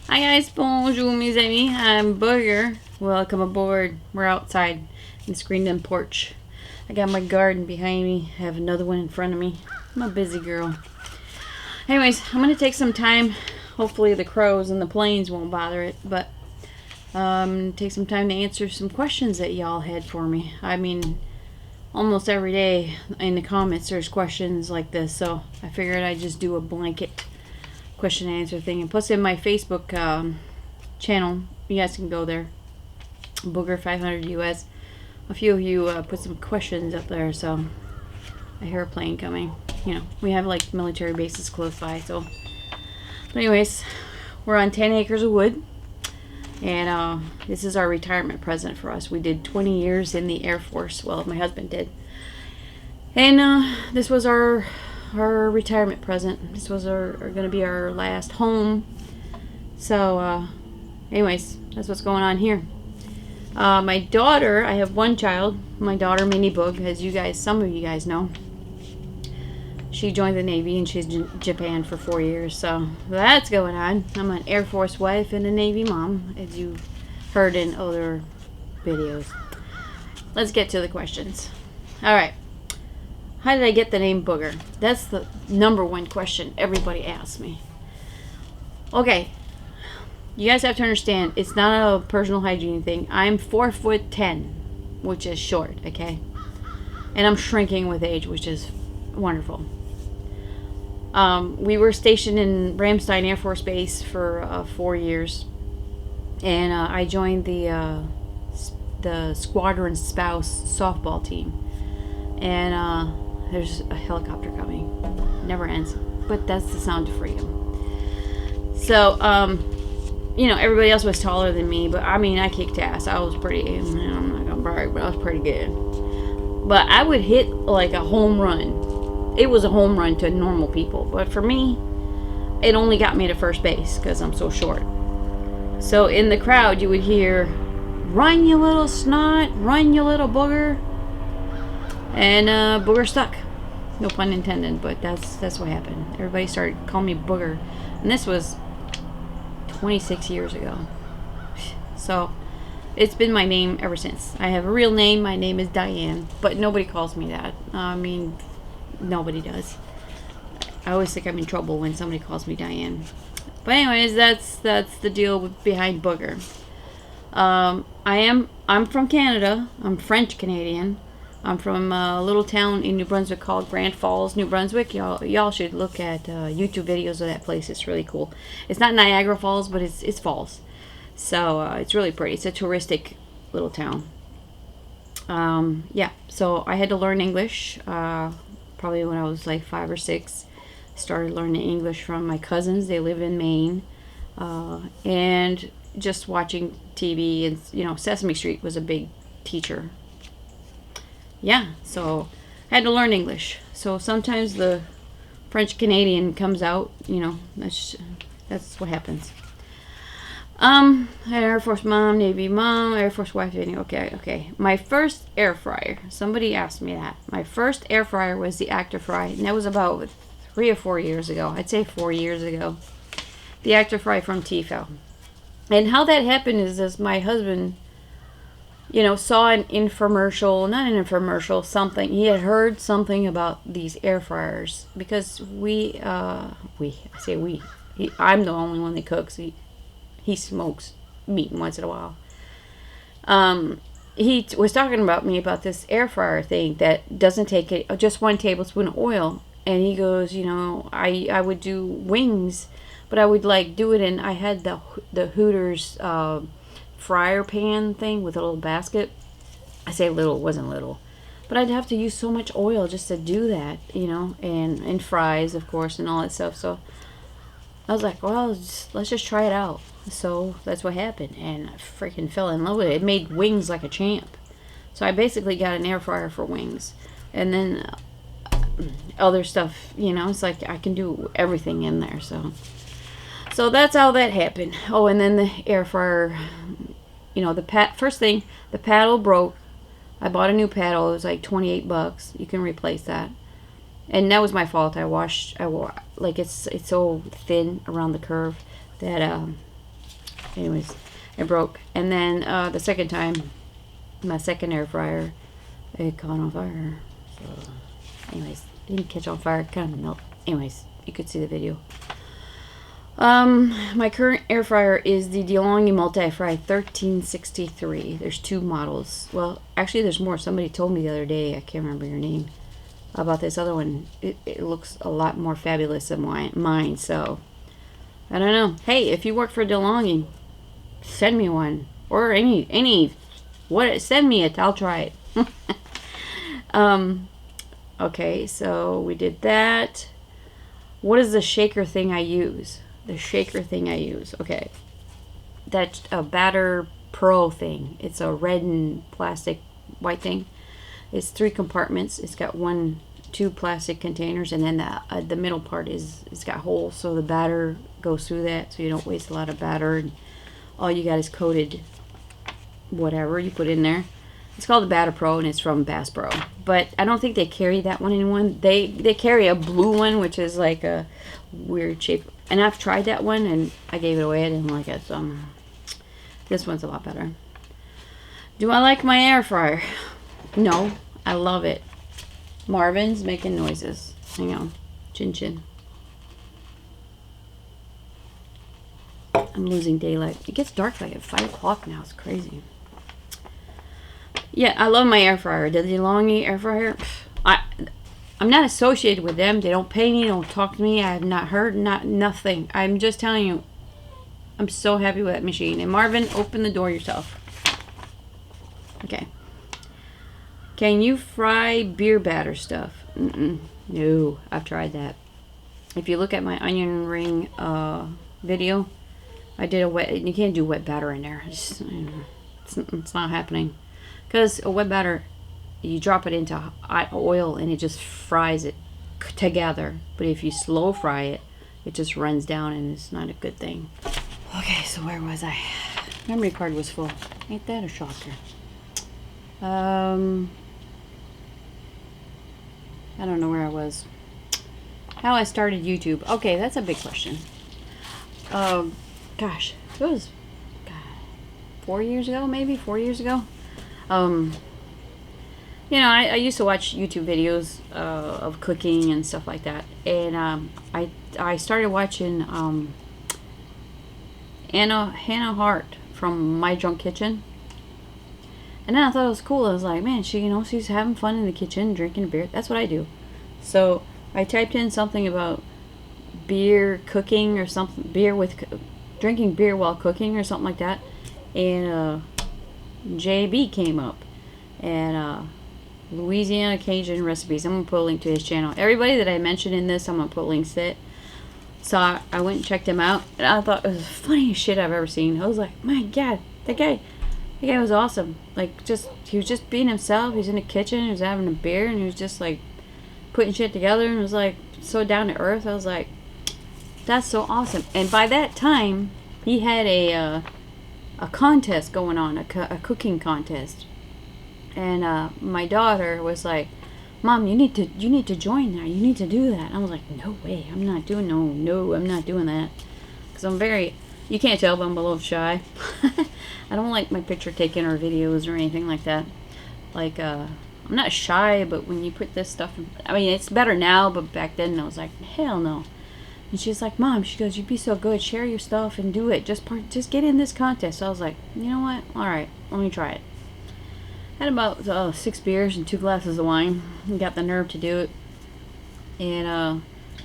Hi guys, bonjour mes amis. I'm Booger. Welcome aboard. We're outside in the screened in porch. I got my garden behind me. I have another one in front of me. I'm a busy girl. Anyways, I'm gonna take some time. Hopefully the crows and the planes won't bother it, but take some time to answer some questions that y'all had for me. I mean, almost every day in the comments there's questions like this, so I figured I'd just do a blanket question and answer thing. And plus in my Facebook channel, you guys can go there, Booger 500 US. A few of you put some questions up there, so I hear a plane coming. You know, we have like military bases close by, so. But anyways, we're on 10 acres of wood, and this is our retirement present for us. We did 20 years in the Air Force. Well, my husband did, and this was our retirement present. This was gonna be our last home. So anyways, that's what's going on here. My daughter, I have one child, my daughter Minnie Boog, as some of you guys know. She joined the Navy and she's in Japan for 4 years, so that's going on. I'm an Air Force wife and a Navy mom, as you heard in other videos. Let's get to the questions. Alright. How did I get the name Booger? That's the number one question everybody asks me. Okay, you guys have to understand, it's not a personal hygiene thing. I'm 4'10", which is short, okay? And I'm shrinking with age, which is wonderful. We were stationed in Ramstein Air Force Base for 4 years, and I joined the squadron spouse softball team, and there's a helicopter coming. Never ends. But that's the sound of freedom. So, you know, everybody else was taller than me, but I mean, I kicked ass. I was pretty, I'm not gonna brag, but I was pretty good. But I would hit like a home run. It was a home run to normal people, but for me, it only got me to first base because I'm so short. So in the crowd, you would hear, "Run, you little snot! Run, you little booger!" And Booger stuck. No pun intended, but that's what happened. Everybody started calling me Booger, and this was 26 years ago. So it's been my name ever since. I have a real name. My name is Diane, but nobody calls me that. I mean, nobody does. I always think I'm in trouble when somebody calls me Diane. But anyways, that's the deal behind Booger. I'm from Canada. I'm French Canadian. I'm from a little town in New Brunswick called Grand Falls, New Brunswick. Y'all should look at YouTube videos of that place. It's really cool. It's not Niagara Falls, but it's falls. So it's really pretty. It's a touristic little town. Yeah, so I had to learn English probably when I was like 5 or 6. Started learning English from my cousins. They live in Maine. And just watching TV, and you know, Sesame Street was a big teacher. Yeah, so I had to learn English. So sometimes the French Canadian comes out, you know, that's what happens. I had Air Force mom, Navy mom, Air Force wife. Okay. My first air fryer. Somebody asked me that. My first air fryer was the Active Fry, and that was about 3 or 4 years ago. I'd say 4 years ago. The Active Fry from Tefal. And how that happened is my husband, you know, saw not an infomercial, something. He had heard something about these air fryers because I'm the only one that cooks. He smokes meat once in a while. He was talking about me about this air fryer thing that doesn't take just 1 tablespoon of oil. And he goes, you know, I would do wings, but I would like do it in, I had the Hooters fryer pan thing with a little basket. I say little, it wasn't little, but I'd have to use so much oil just to do that, you know, and fries, of course, and all that stuff. So I was like, well, let's just try it out. So that's what happened, and I freaking fell in love with it. It made wings like a champ. So I basically got an air fryer for wings, and then other stuff, you know, it's like I can do everything in there. So that's how that happened. Oh, and then the air fryer, you know, first thing, the paddle broke. I bought a new paddle. It was like $28. You can replace that. And that was my fault. Like it's so thin around the curve that anyways, it broke. And then the second time, my second air fryer, it caught on fire. So, anyways, it didn't catch on fire. It kind of melted. Anyways, you could see the video. My current air fryer is the DeLonghi Multi-Fry 1363. There's 2 models. Well, actually, there's more. Somebody told me the other day, I can't remember your name, about this other one. It looks a lot more fabulous than mine, so I don't know. Hey, if you work for DeLonghi, send me one. Or send me it. I'll try it. Okay, so we did that. What is the shaker thing I use? The shaker thing I use. Okay. That's a Batter Pro thing. It's a red and plastic white thing. It's 3 compartments. It's got 2 plastic containers, and then the middle part it's got holes, so the batter goes through that, so you don't waste a lot of batter, and all you got is coated whatever you put in there. It's called the Batter Pro, and it's from Bass Pro. But I don't think they carry that one in. They carry a blue one, which is like a weird shape. And I've tried that one, and I gave it away. I didn't like it, so this one's a lot better. Do I like my air fryer? No, I love it. Marvin's making noises. Hang on. Chin chin. I'm losing daylight. It gets dark like at 5 o'clock now. It's crazy. Yeah, I love my air fryer. The DeLonghi air fryer. I'm not associated with them. They don't pay me. They don't talk to me. I have not heard nothing. I'm just telling you, I'm so happy with that machine. And Marvin, open the door yourself. Okay. Can you fry beer batter stuff? No, I've tried that. If you look at my onion ring video, I did a wet. You can't do wet batter in there. It's not happening. Because a wet batter, you drop it into oil and it just fries it together. But if you slow fry it, it just runs down and it's not a good thing. Okay, so where was I? Memory card was full. Ain't that a shocker? I don't know where I was. How I started YouTube. Okay, that's a big question. Gosh, it was 4 years ago, maybe 4 years ago. You know, I used to watch YouTube videos of cooking and stuff like that, and I started watching Hannah Hart from My Drunk Kitchen, and then I thought it was cool. I was like, man, she's having fun in the kitchen, drinking beer. That's what I do. So I typed in something about beer cooking or something, drinking beer while cooking or something like that, and JB came up, and Louisiana Cajun recipes. I'm gonna put a link to his channel. Everybody that I mentioned in this, I'm gonna put links to it. So I went and checked him out, and I thought it was the funniest shit I've ever seen. I was like, my God, that guy was awesome. Like, he was just being himself. He's in the kitchen, he was having a beer, and he was just like putting shit together, and was like so down to earth. I was like, that's so awesome. And by that time, he had a contest going on, a cooking contest. And my daughter was like, Mom, you need to join that. You need to do that. And I was like, no way. I'm not doing I'm not doing that. Because you can't tell, but I'm a little shy. I don't like my picture taken or videos or anything like that. Like, I'm not shy, but when you put this stuff in, I mean, it's better now, but back then I was like, hell no. And she's like, Mom, she goes, you'd be so good. Share your stuff and do it. Just get in this contest. So I was like, you know what? All right, let me try it. Had about 6 beers and 2 glasses of wine. And got the nerve to do it. And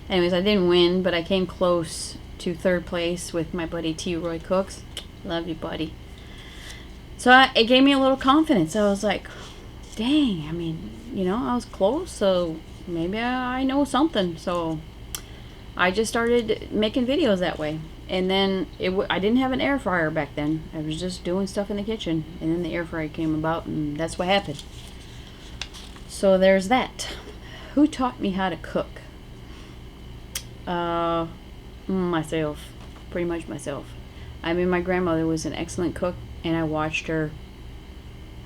anyways, I didn't win, but I came close to 3rd place with my buddy T. Roy Cooks. Love you, buddy. So it gave me a little confidence. I was like, dang, I mean, I was close, so maybe I know something. So I just started making videos that way. And then I didn't have an air fryer back then. I was just doing stuff in the kitchen. And then the air fryer came about, and that's what happened. So there's that. Who taught me how to cook? Myself. Pretty much myself. I mean, my grandmother was an excellent cook, and I watched her.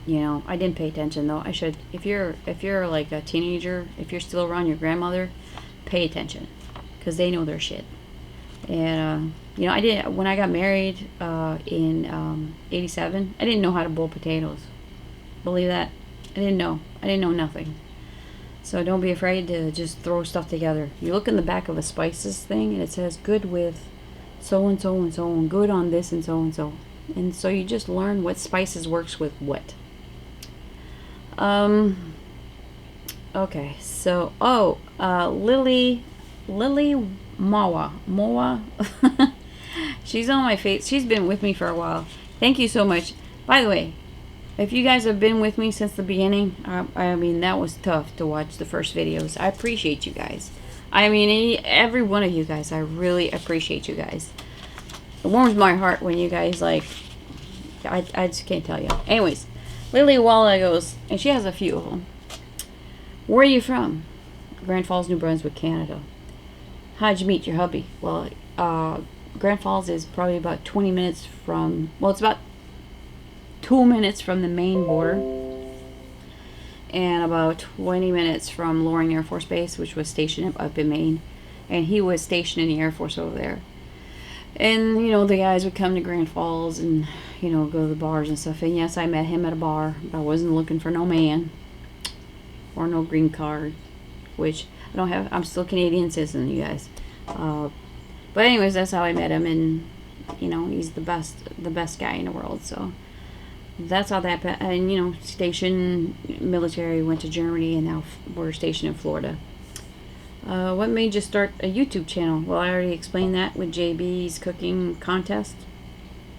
I didn't pay attention, though. I should. If you're like a teenager, if you're still around your grandmother, pay attention. Because they know their shit. And You know, I didn't, when I got married in 87, I didn't know how to boil potatoes. Believe that? I didn't know. I didn't know nothing. So don't be afraid to just throw stuff together. You look in the back of a spices thing and it says good with so and so and so, and good on this and so and so. And so you just learn what spices works with what. Okay, so Lily Moa. She's on my face. She's been with me for a while. Thank you so much. By the way, if you guys have been with me since the beginning, I mean, that was tough to watch the first videos. I appreciate you guys. I mean, every one of you guys, I really appreciate you guys. It warms my heart when you guys, like, I just can't tell you. Anyways, Lily Walla goes, and she has a few of them. Where are you from? Grand Falls, New Brunswick, Canada. How'd you meet your hubby? Well, Grand Falls is probably about 20 minutes from, well, it's about 2 minutes from the Maine border, and about 20 minutes from Loring Air Force Base, which was stationed up in Maine, and he was stationed in the Air Force over there. And, you know, the guys would come to Grand Falls and, you know, go to the bars and stuff. And yes, I met him at a bar. I wasn't looking for no man or no green card, which I don't have. I'm still Canadian citizen, you guys. But anyways, that's how I met him, and, you know, he's the best guy in the world. So that's how that, and, you know, station military, went to Germany, and now we're stationed in Florida. What made you start a YouTube channel? Well, I already explained that with JB's cooking contest.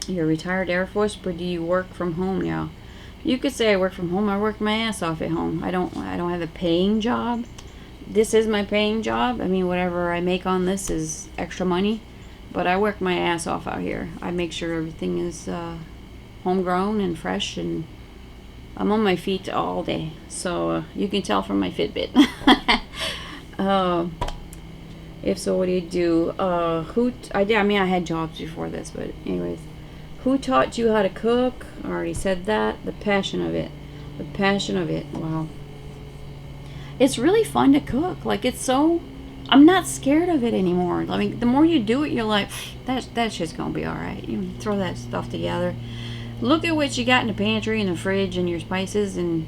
You're a retired Air Force, but do you work from home now? You could say I work from home. I work my ass off at home. I don't have a paying job. This is my paying job. I mean, whatever I make on this is extra money, but I work my ass off out here. I make sure everything is homegrown and fresh, and I'm on my feet all day. So you can tell from my Fitbit. If so, what do you do? I mean, I had jobs before this, but anyways, who taught you how to cook? I already said that. The passion of it. The passion of it. Wow. It's really fun to cook. Like, it's so, I'm not scared of it anymore. I mean, the more you do it, you're like, that's just gonna be all right. You throw that stuff together. Look at what you got in the pantry and the fridge and your spices, and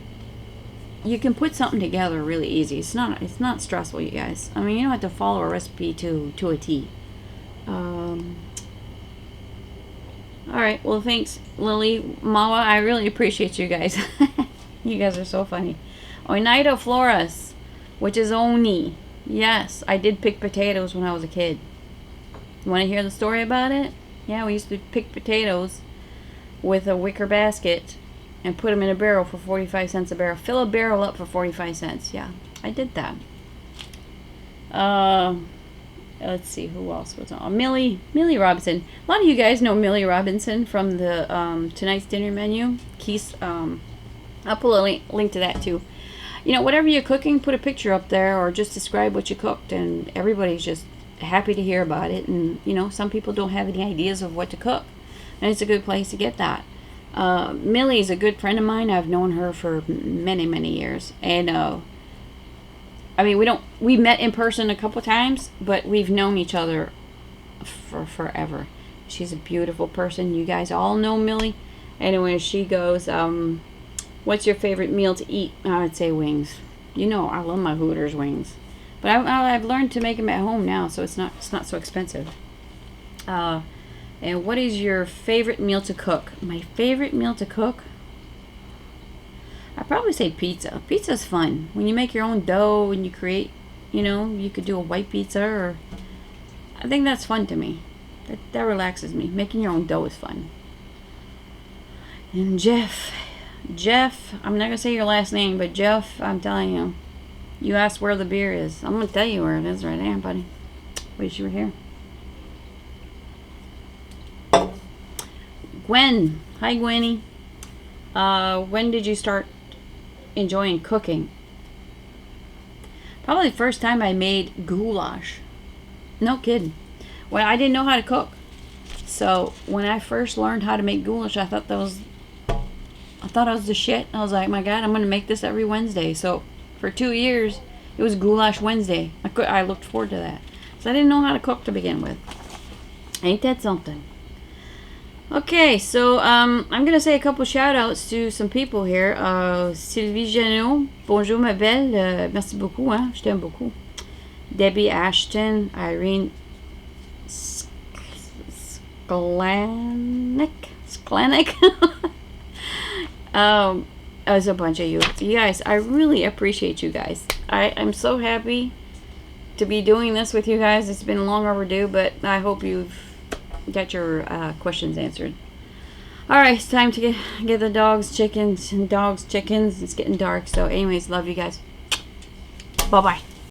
you can put something together really easy. It's not stressful, you guys. I mean, you don't have to follow a recipe to a T. Alright, well, thanks, Lily Mawa. I really appreciate you guys. You guys are so funny. Oneida Flores, which is Oni. Yes, I did pick potatoes when I was a kid. You want to hear the story about it? Yeah, we used to pick potatoes with a wicker basket and put them in a barrel for 45 cents a barrel. Fill a barrel up for 45 cents. Yeah, I did that. Let's see, who else was on? Millie Robinson. A lot of you guys know Millie Robinson from the tonight's dinner menu. Keith, I'll pull a link to that too. You know, whatever you're cooking, put a picture up there or just describe what you cooked, and everybody's just happy to hear about it. And, you know, some people don't have any ideas of what to cook, and it's a good place to get that. Millie's a good friend of mine. I've known her for many years, and I mean, we met in person a couple times, but we've known each other for forever. She's a beautiful person. You guys all know Millie. Anyway, she goes, what's your favorite meal to eat? I would say wings. You know, I love my Hooters wings, but I've learned to make them at home now, so it's not so expensive. And what is your favorite meal to cook? My favorite meal to cook? I'd probably say pizza. Pizza's fun. When you make your own dough and you create, you know, you could do a white pizza, or I think that's fun to me. That relaxes me. Making your own dough is fun. And Jeff, I'm not going to say your last name, but Jeff, I'm telling you, you asked where the beer is. I'm going to tell you where it is right now, buddy. Wish you were here. Gwen. Hi, Gwenny. When did you start enjoying cooking? Probably the first time I made goulash. No kidding. Well, I didn't know how to cook. So when I first learned how to make goulash, I thought I was the shit. I was like, my God, I'm going to make this every Wednesday. So for 2 years, it was Goulash Wednesday. I looked forward to that. So I didn't know how to cook to begin with. Ain't that something? Okay, so I'm gonna say a couple shout outs to some people here. Sylvie Janot, bonjour ma belle, merci beaucoup, hein, je t'aime beaucoup. Debbie Ashton, Irene Sklanik. There's a bunch of you. You guys, I really appreciate you guys. I'm so happy to be doing this with you guys. It's been long overdue, but I hope you've got your questions answered. Alright, it's time to get the dogs, chickens. It's getting dark. So anyways, love you guys. Bye-bye.